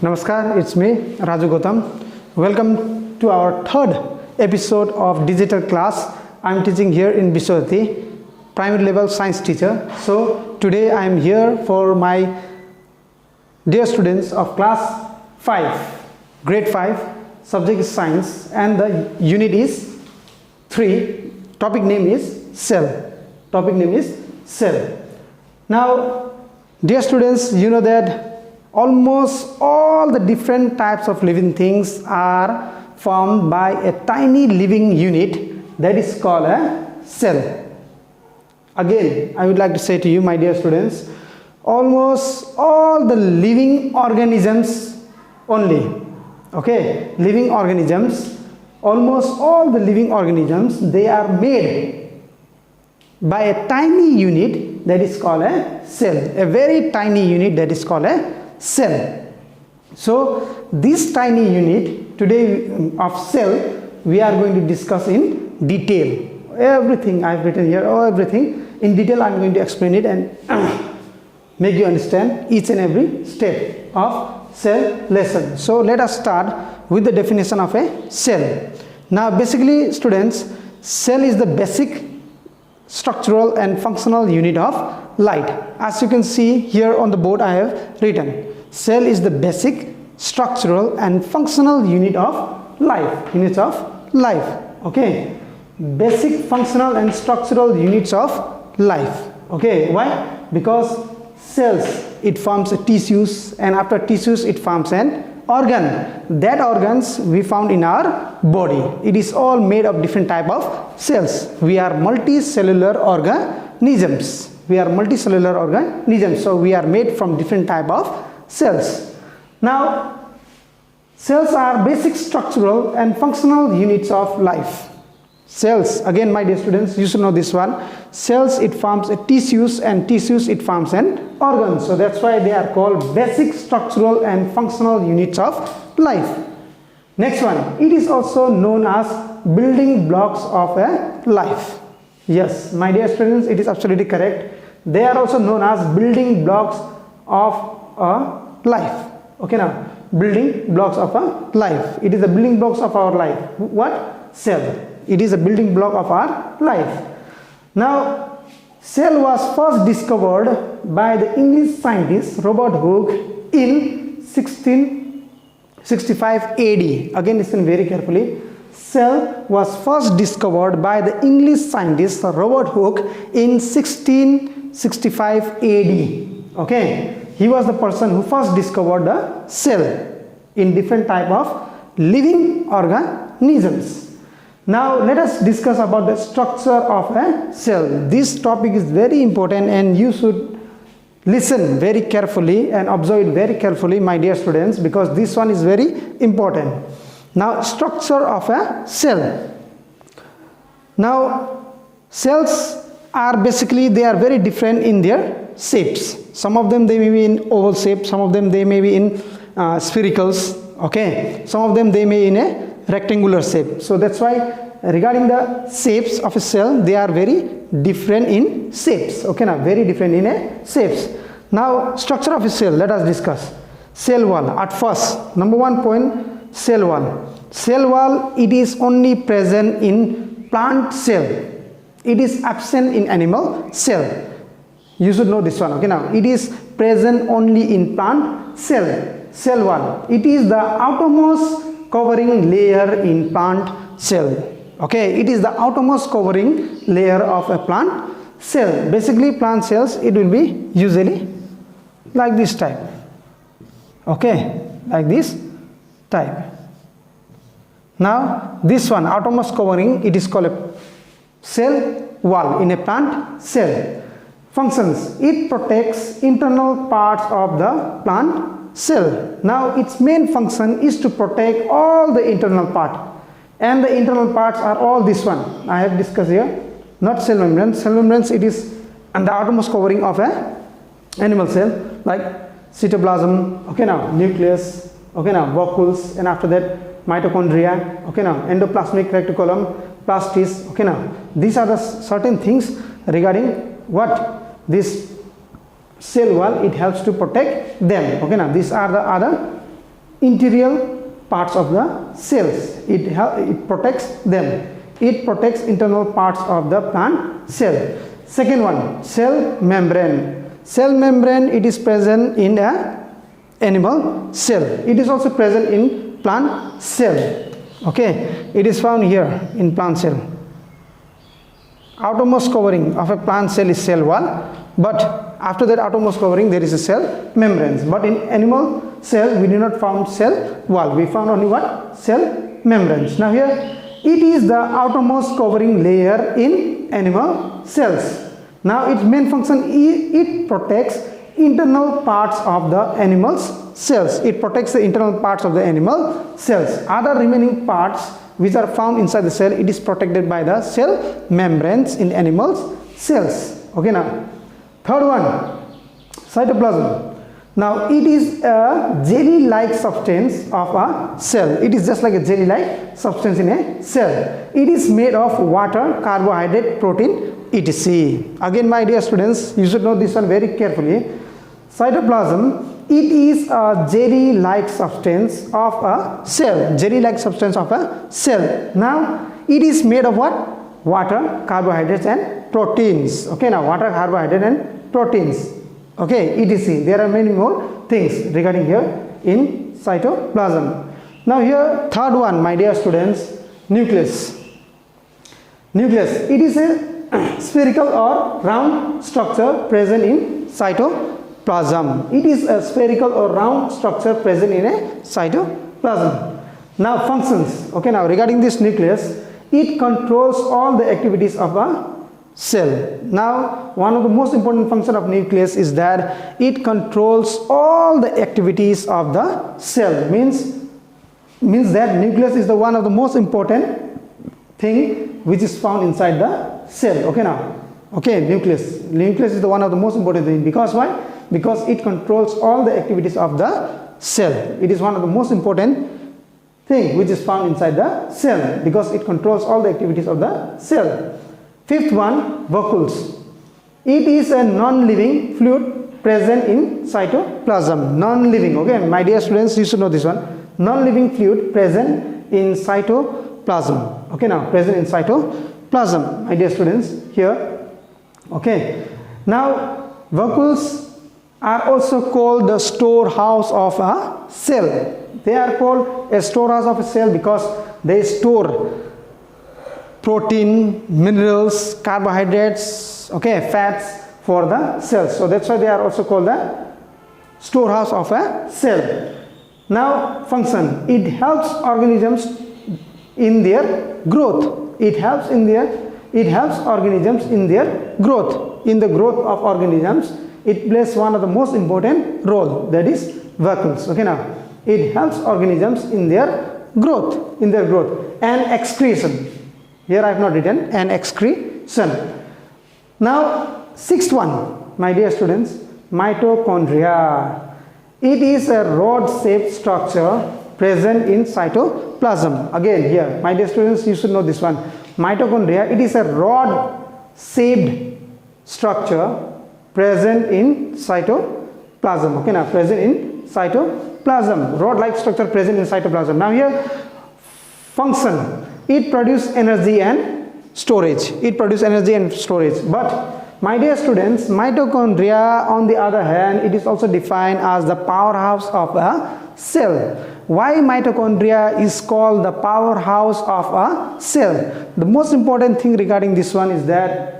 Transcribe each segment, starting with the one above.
Namaskar, it's me, Raju Gautam. Welcome to our third episode of digital class. I'm teaching here in Biswati, primary level science teacher. So today I am here for my dear students of class 5, grade 5, subject is science, and the unit is 3. Topic name is cell. Topic name is cell. Now, dear students, you know that almost all the different types of living things are formed by a tiny living unit that is called a cell. Again, I would like to say to you, my dear students, almost all the living organisms only, okay, living organisms, almost all the living organisms, they are made by a tiny unit that is called a cell, a very tiny unit that is called a cell. So this tiny unit today of cell we are going to discuss in detail. Everything I have written here, everything in detail I am going to explain it and make you understand each and every step of cell lesson. So let us start with the definition of a cell. Now basically students, cell is the basic structural and functional unit of light. As you can see here on the board I have written, cell is the basic structural and functional unit of life, okay, basic functional and structural units of life. Okay, why? Because cells, it forms a tissues, and after tissues it forms an organ. That organs we found in our body. It is all made of different type of cells. We are multicellular organisms. So we are made from different type of cells. Now cells are basic structural and functional units of life. Cells, again my dear students, you should know this one. Cells, it forms a tissues, and tissues it forms an organ. So that's why they are called basic structural and functional units of life. Next one, it is also known as building blocks of a life. Yes, my dear students, it is absolutely correct. They are also known as building blocks of a life. Okay, now building blocks of a life. It is the building blocks of our life. What? Cell. It is a building block of our life. Now cell was first discovered by the English scientist Robert Hooke in 1665 AD. Again listen very carefully. Cell was first discovered by the English scientist Robert Hooke in 1665 AD. Okay, he was the person who first discovered the cell in different type of living organisms. Now let us discuss about the structure of a cell. This topic is very important and you should listen very carefully and observe it very carefully, my dear students, because this one is very important. Now structure of a cell. Now cells are basically, they are very different in their shapes. Some of them they may be in oval shape, some of them they may be in sphericals, okay, some of them they may in a rectangular shape. So that's why regarding the shapes of a cell, they are very different in shapes. Okay, now very different in a shapes. Now structure of a cell, let us discuss. Cell wall. At first, number 1 point, cell wall. Cell wall, it is only present in plant cell. It is absent in animal cell. You should know this one. Okay, now it is present only in plant cell. Cell wall. It is the outermost covering layer in plant cell. Okay, it is the outermost covering layer of a plant cell. Basically plant cells, it will be usually like this type. Okay, like this type. Now this one, outermost covering, it is called a cell wall in a plant cell. Functions, it protects internal parts of the plant cell. Now its main function is to protect all the internal part, and the internal parts are all this one I have discussed here. Not cell membranes. Cell membranes, it is and the outermost covering of a animal cell, like cytoplasm, okay, now nucleus, okay, now vacuoles, and after that mitochondria, okay, now endoplasmic reticulum, plastis, okay, now these are the certain things regarding what this cell wall, it helps to protect them. Okay, now these are the other interior parts of the cells. It protects them. It protects internal parts of the plant cell. Second one, cell membrane. Cell membrane, it is present in a animal cell. It is also present in plant cell. Okay, it is found here in plant cell. Outermost covering of a plant cell is cell wall, but after that outermost covering there is a cell membranes. But in animal cell we do not found cell wall. We found only what? Cell membranes. Now here it is the outermost covering layer in animal cells. Now its main function is it protects internal parts of the animal's cells. It protects the internal parts of the animal cells. Other remaining parts which are found inside the cell, it is protected by the cell membranes in animals cells. Okay, now third one, cytoplasm. Now it is a jelly like substance of a cell. It is just like a jelly like substance in a cell. It is made of water, carbohydrate, protein, etc. Again, my dear students, you should know this one very carefully. Cytoplasm, it is a jelly like substance of a cell. Jelly like substance of a cell. Now it is made of what? Water, carbohydrates and proteins. Okay, now water, carbohydrate and proteins. Okay, etc. There are many more things regarding here in cytoplasm. Now here third one, my dear students, nucleus. Nucleus, it is a spherical or round structure present in cytoplasm. It is a spherical or round structure present in a cytoplasm. Now functions. Okay, now regarding this nucleus, it controls all the activities of a cell. Now one of the most important function of nucleus is that it controls all the activities of the cell. Means that nucleus is the one of the most important thing which is found inside the cell. Okay, now nucleus is the one of the most important thing. Because why? Because it controls all the activities of the cell. It is one of the most important thing which is found inside the cell, because it controls all the activities of the cell. Fifth one, vacuoles. It is a non-living fluid present in cytoplasm. Non-living, okay, my dear students, you should know this one. Non-living fluid present in cytoplasm. Okay, now present in cytoplasm, my dear students, here. Okay, now vacuoles are also called the storehouse of a cell. They are called a storehouse of a cell because they store protein, minerals, carbohydrates, okay, fats for the cells. So that's why they are also called the storehouse of a cell. Now function, it helps organisms in their growth. It helps organisms in their growth. In the growth of organisms, it plays one of the most important role, that is vacuoles. Okay, now it helps organisms in their growth, and excretion. Here I have not written, and excretion. Now sixth one, my dear students, mitochondria. It is a rod-shaped structure present in cytoplasm. Again here, my dear students, you should know this one. Mitochondria, it is a rod-shaped structure present in cytoplasm. Okay, now present in cytoplasm. Rod-like structure present in cytoplasm. Now here, function. It produces energy and storage. But my dear students, mitochondria on the other hand, it is also defined as the powerhouse of a cell. Why mitochondria is called the powerhouse of a cell? The most important thing regarding this one is that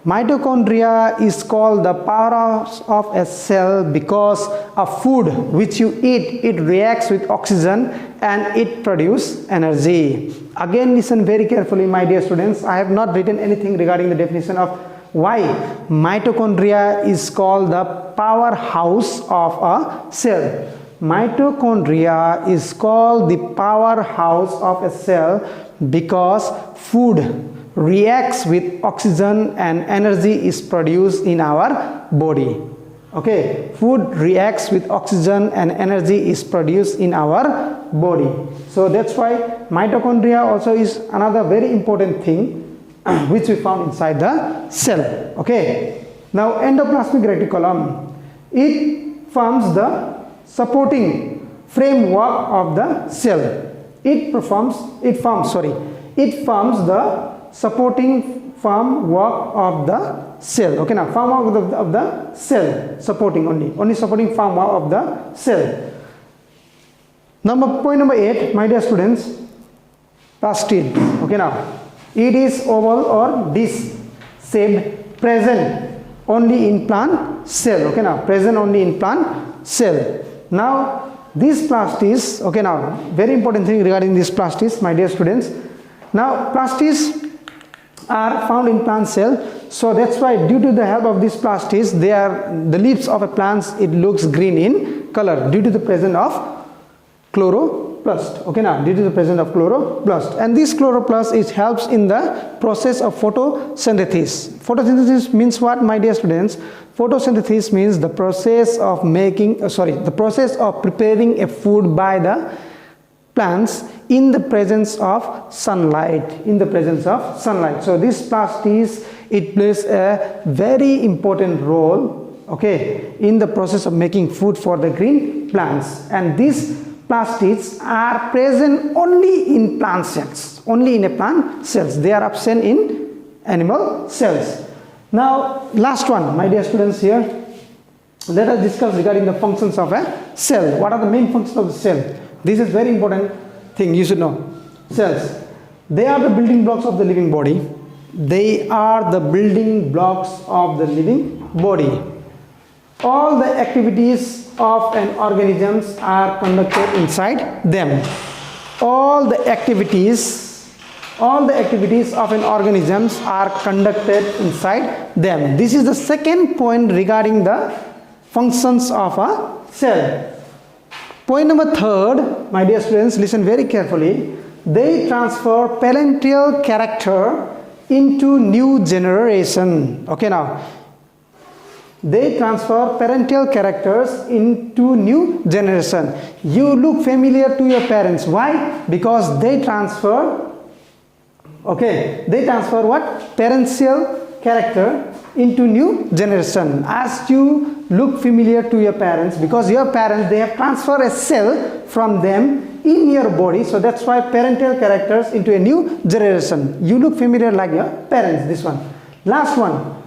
mitochondria is called the powerhouse of a cell because of food which you eat, it reacts with oxygen and it produces energy. Again, listen very carefully, my dear students. I have not written anything regarding the definition of why mitochondria is called the powerhouse of a cell. Mitochondria is called the powerhouse of a cell because food reacts with oxygen and energy is produced in our body. Okay, food reacts with oxygen and energy is produced in our body. So that's why mitochondria also is another very important thing which we found inside the cell. Okay, now endoplasmic reticulum, it forms the supporting framework of the cell. It forms the supporting framework of the cell. Okay, now framework of the cell, supporting only supporting framework of the cell. Point number 8, my dear students, plastid. Okay, now it is oval or disc shaped, present only in plant cell. Okay, now present only in plant cell. Now these plastids, okay, now very important thing regarding these plastids, my dear students. Now plastids are found in plant cell, so that's why due to the help of these plastids, they are the leaves of a plant, it looks green in color due to the presence of chloroplast. Okay, now due to the presence of chloroplast, and this chloroplast it helps in the process of photosynthesis. Photosynthesis means what, my dear students? Photosynthesis means the process of preparing a food by the plants in the presence of sunlight. So this plastids, it plays a very important role, okay, in the process of making food for the green plants. And these plastids are present only in plant cells, only in a plant cells. They are absent in animal cells. Now last one, my dear students, here let us discuss regarding the functions of a cell. What are the main functions of the cell? This is very important thing you should know. Cells, they are the building blocks of the living body. They are the building blocks of the living body. All the activities of an organism are conducted inside them. All the activities of an organism are conducted inside them. This is the second point regarding the functions of a cell. Point number 3, my dear students, listen very carefully. They transfer parental character into new generation. Okay, now they transfer parental characters into new generation. You look familiar to your parents. Why? Because they transfer, okay, they transfer what? Parental character into new generation. As you look familiar to your parents, because your parents, they have transferred a cell from them in your body, so that's why parental characters into a new generation. You look familiar like your parents. This one. Last one,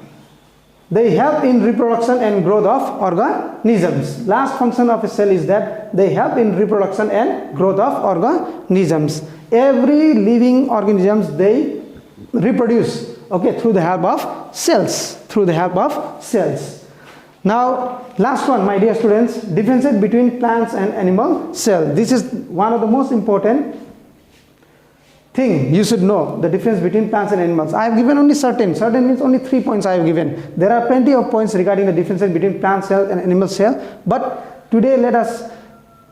they help in reproduction and growth of organisms. Last function of a cell is that they help in reproduction and growth of organisms. Every living organisms, they reproduce, okay, through the help of cells. Now last one, my dear students, differences between plants and animal cell. This is one of the most important thing you should know, the difference between plants and animals. I have given only certain means only 3 points I have given. There are plenty of points regarding the differences between plant cell and animal cell, but today let us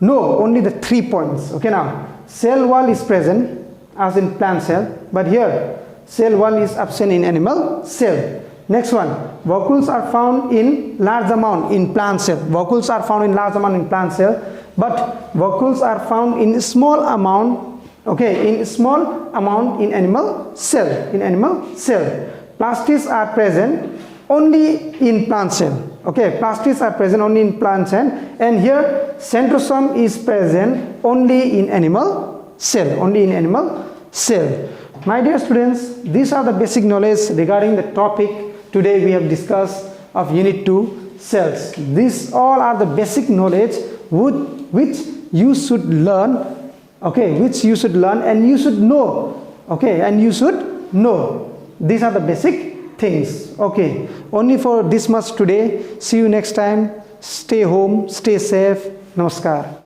know only the 3 points. Okay, now cell wall is present as in plant cell, but here cell wall is absent in animal cell. Next one, vacuoles are found in large amount in plant cell. But vacuoles are found in small amount, okay, in small amount in animal cell. Plastids are present only in plant cell. Okay, plastids are present only in plant cell, and here centrosome is present only in animal cell. My dear students, these are the basic knowledge regarding the topic today we have discussed of Unit 2, cells. These all are the basic knowledge which you should learn, okay, and you should know, okay, these are the basic things, okay. Only for this much today. See you next time. Stay home, stay safe. Namaskar.